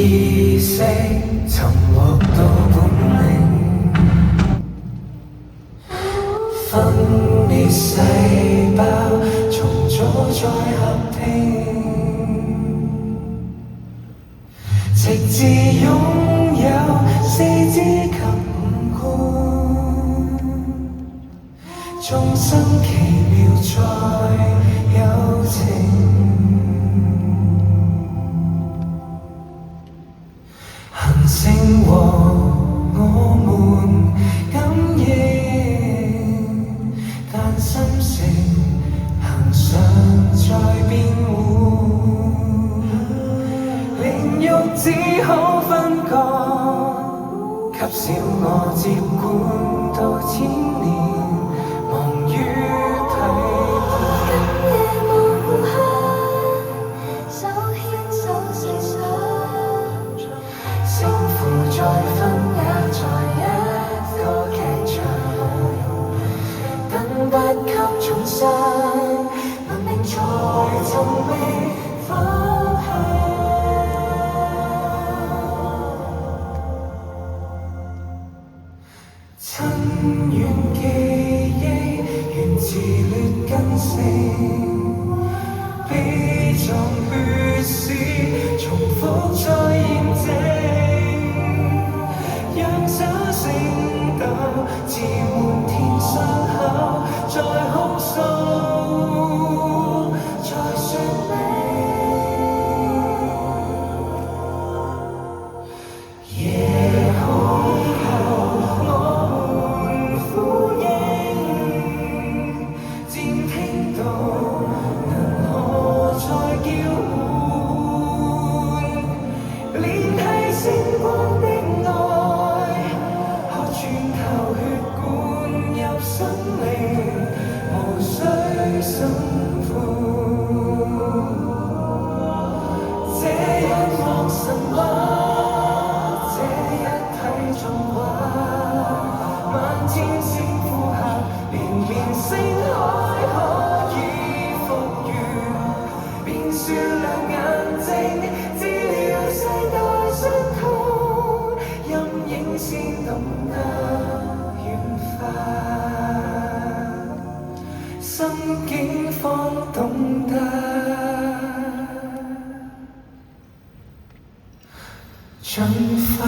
意識尋獲到本領，分裂細胞重組再合併，直至擁有四肢及五官，眾生奇妙再有情。行星和我們感應，但心性恆常在變換，靈肉只好分割，給小我接管到千年，忙於批判。今夜望顧客，手牽手細想。勝負再分也在一個劇場，等不給重傷，文明才尋覓方向。親緣記憶源自劣根性，悲壯血絲重複再驗證。聲道自滿天傷口，再哭訴，再說明。夜空後我們呼應，漸聽到能何再叫喚，聯繫星光的愛。穿透血管入生命，無需辛苦。這一幕神話，這一體縱畫，漫天星呼喊，連連星海可以復原，便說亮眼睛，治療世代傷痛，陰影先懂得軟化，心境方懂得進化。